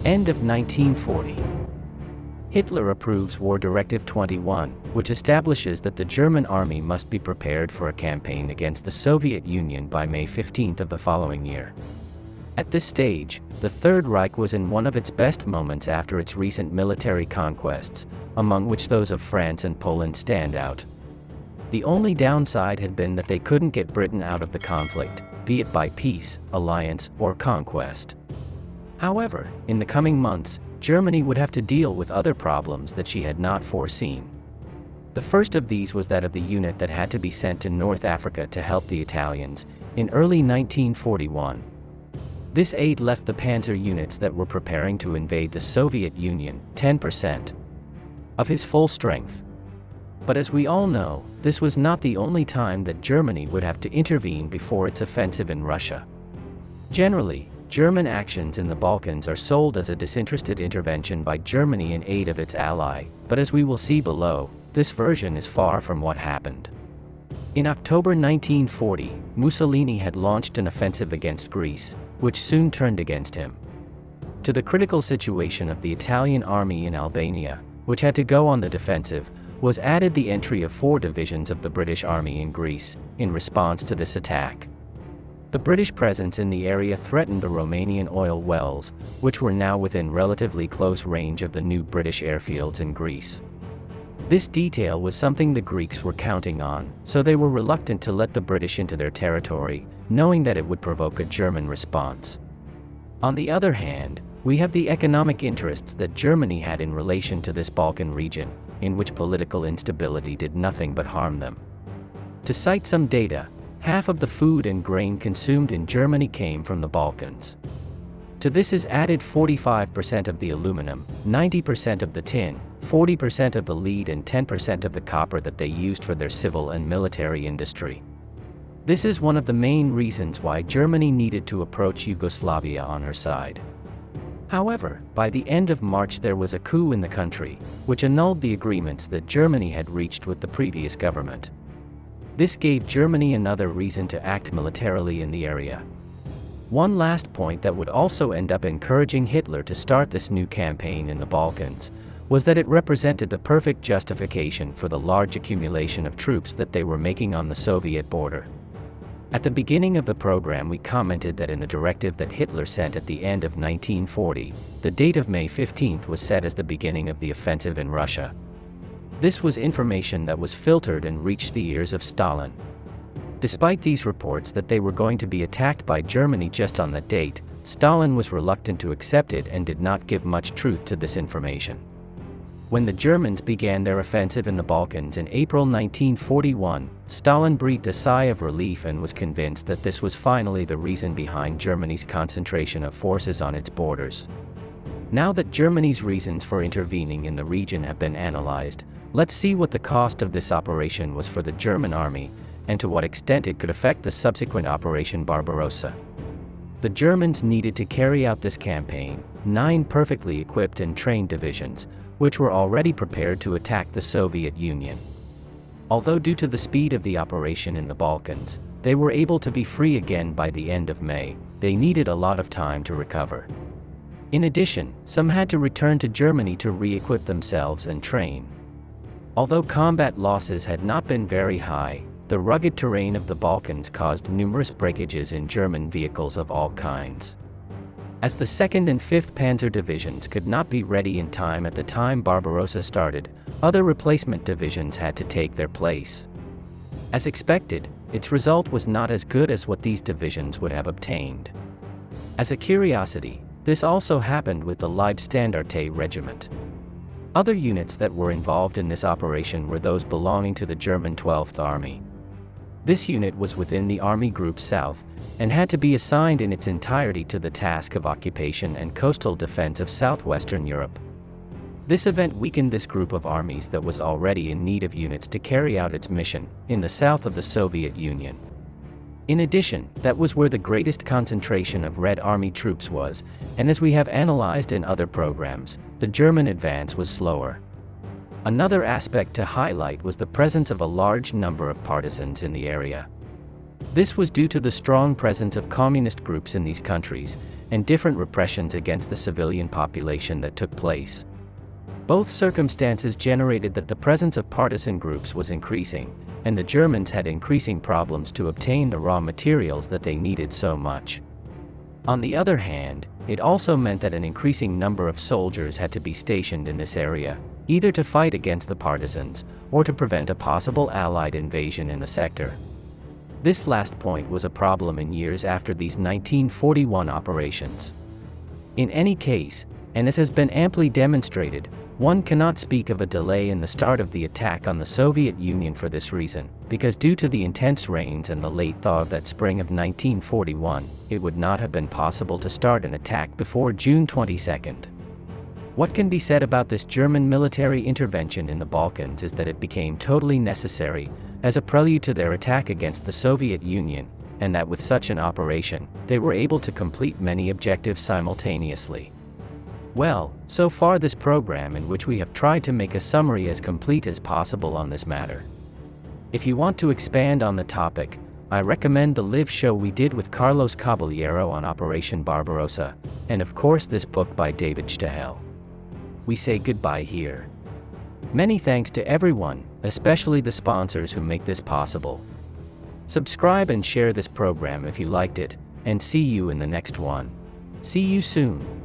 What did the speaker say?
End of 1940. Hitler approves War Directive 21, which establishes that the German army must be prepared for a campaign against the Soviet Union by May 15 of the following year. At this stage, the Third Reich was in one of its best moments after its recent military conquests, among which those of France and Poland stand out. The only downside had been that they couldn't get Britain out of the conflict, be it by peace, alliance, or conquest. However, in the coming months, Germany would have to deal with other problems that she had not foreseen. The first of these was that of the unit that had to be sent to North Africa to help the Italians, in early 1941. This aid left the panzer units that were preparing to invade the Soviet Union, 10% of his full strength. But as we all know, this was not the only time that Germany would have to intervene before its offensive in Russia. Generally, German actions in the Balkans are sold as a disinterested intervention by Germany in aid of its ally, but as we will see below, this version is far from what happened. In October 1940, Mussolini had launched an offensive against Greece, which soon turned against him. To the critical situation of the Italian army in Albania, which had to go on the defensive, was added the entry of 4 divisions of the British Army in Greece, in response to this attack. The British presence in the area threatened the Romanian oil wells, which were now within relatively close range of the new British airfields in Greece. This detail was something the Greeks were counting on, so they were reluctant to let the British into their territory, knowing that it would provoke a German response. On the other hand, we have the economic interests that Germany had in relation to this Balkan region, in which political instability did nothing but harm them. To cite some data, half of the food and grain consumed in Germany came from the Balkans. To this is added 45% of the aluminum, 90% of the tin, 40% of the lead and 10% of the copper that they used for their civil and military industry. This is one of the main reasons why Germany needed to approach Yugoslavia on her side. However, by the end of March there was a coup in the country, which annulled the agreements that Germany had reached with the previous government. This gave Germany another reason to act militarily in the area. One last point that would also end up encouraging Hitler to start this new campaign in the Balkans was that it represented the perfect justification for the large accumulation of troops that they were making on the Soviet border. At the beginning of the program we commented that in the directive that Hitler sent at the end of 1940, the date of May 15 was set as the beginning of the offensive in Russia. This was information that was filtered and reached the ears of Stalin. Despite these reports that they were going to be attacked by Germany just on that date, Stalin was reluctant to accept it and did not give much truth to this information. When the Germans began their offensive in the Balkans in April 1941, Stalin breathed a sigh of relief and was convinced that this was finally the reason behind Germany's concentration of forces on its borders. Now that Germany's reasons for intervening in the region have been analyzed, let's see what the cost of this operation was for the German army, and to what extent it could affect the subsequent Operation Barbarossa. The Germans needed to carry out this campaign, 9 perfectly equipped and trained divisions, which were already prepared to attack the Soviet Union. Although due to the speed of the operation in the Balkans, they were able to be free again by the end of May, they needed a lot of time to recover. In addition, some had to return to Germany to re-equip themselves and train. Although combat losses had not been very high, the rugged terrain of the Balkans caused numerous breakages in German vehicles of all kinds. As the 2nd and 5th Panzer Divisions could not be ready in time at the time Barbarossa started, other replacement divisions had to take their place. As expected, its result was not as good as what these divisions would have obtained. As a curiosity, this also happened with the Leibstandarte Regiment. Other units that were involved in this operation were those belonging to the German 12th Army. This unit was within the Army Group South, and had to be assigned in its entirety to the task of occupation and coastal defense of southwestern Europe. This event weakened this group of armies that was already in need of units to carry out its mission, in the south of the Soviet Union. In addition, that was where the greatest concentration of Red Army troops was, and as we have analyzed in other programs, the German advance was slower. Another aspect to highlight was the presence of a large number of partisans in the area. This was due to the strong presence of communist groups in these countries, and different repressions against the civilian population that took place. Both circumstances generated that the presence of partisan groups was increasing, and the Germans had increasing problems to obtain the raw materials that they needed so much. On the other hand, it also meant that an increasing number of soldiers had to be stationed in this area, either to fight against the partisans, or to prevent a possible Allied invasion in the sector. This last point was a problem in years after these 1941 operations. In any case, and as has been amply demonstrated, one cannot speak of a delay in the start of the attack on the Soviet Union for this reason, because due to the intense rains and the late thaw of that spring of 1941, it would not have been possible to start an attack before June 22. What can be said about this German military intervention in the Balkans is that it became totally necessary, as a prelude to their attack against the Soviet Union, and that with such an operation, they were able to complete many objectives simultaneously. Well, so far this program in which we have tried to make a summary as complete as possible on this matter. If you want to expand on the topic, I recommend the live show we did with Carlos Caballero on Operation Barbarossa, and of course this book by David Stahel. We say goodbye here. Many thanks to everyone, especially the sponsors who make this possible. Subscribe and share this program if you liked it, and see you in the next one. See you soon.